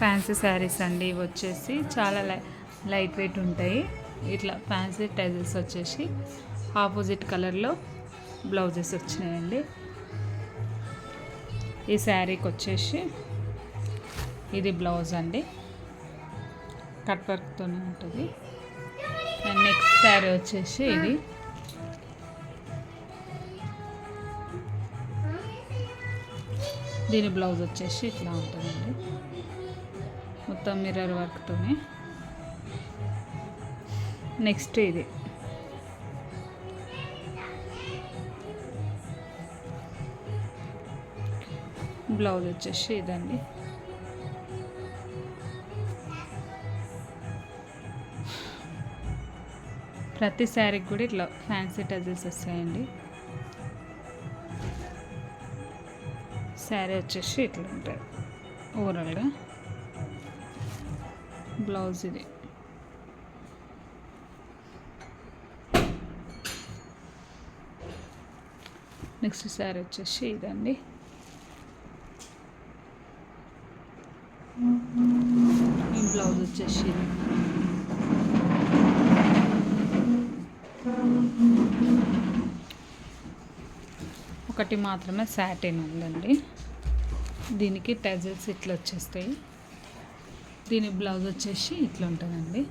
Fancy saris అండి. ఇవి వచ్చేసి చాలా లైట్ వెయిట్ ఉంటాయి. ఇట్లా ఫ్యాన్సీ టైజల్స్ వచ్చేసి ఆపోజిట్ కలర్లో బ్లౌజెస్ వచ్చినాయండి. ఈ శారీకి వచ్చేసి ఇది బ్లౌజ్ అండి, కట్ వర్క్తోనే ఉంటుంది. అండ్ నెక్స్ట్ శారీ వచ్చేసి ఇది దీని బ్లౌజ్ వచ్చేసి ఇట్లా ఉంటుందండి, మొత్తం మిర్రర్ వర్క్తోనే. నెక్స్ట్ ఇది బ్లౌజ్ వచ్చేసి ఇదండి. ప్రతి శారీకి కూడా ఇట్లా ఫ్యాన్సీ టజల్స్ వస్తాయండి. శారీ వచ్చేసి ఇట్లా ఉంటుంది ఓవరాల్గా. బ్లౌజ్ ఇది. నెక్స్ట్ శారీ వచ్చేసి ఇదండి. ఈ బ్లౌజ్ వచ్చేసి ఇది. ఒకటి మాత్రమే సాటిన్ ఉందండి. దీనికి టజల్స్ ఇట్లా వచ్చేస్తాయి. దీని బ్లౌజ్ వచ్చేసి ఇట్లా ఉంటుందండి.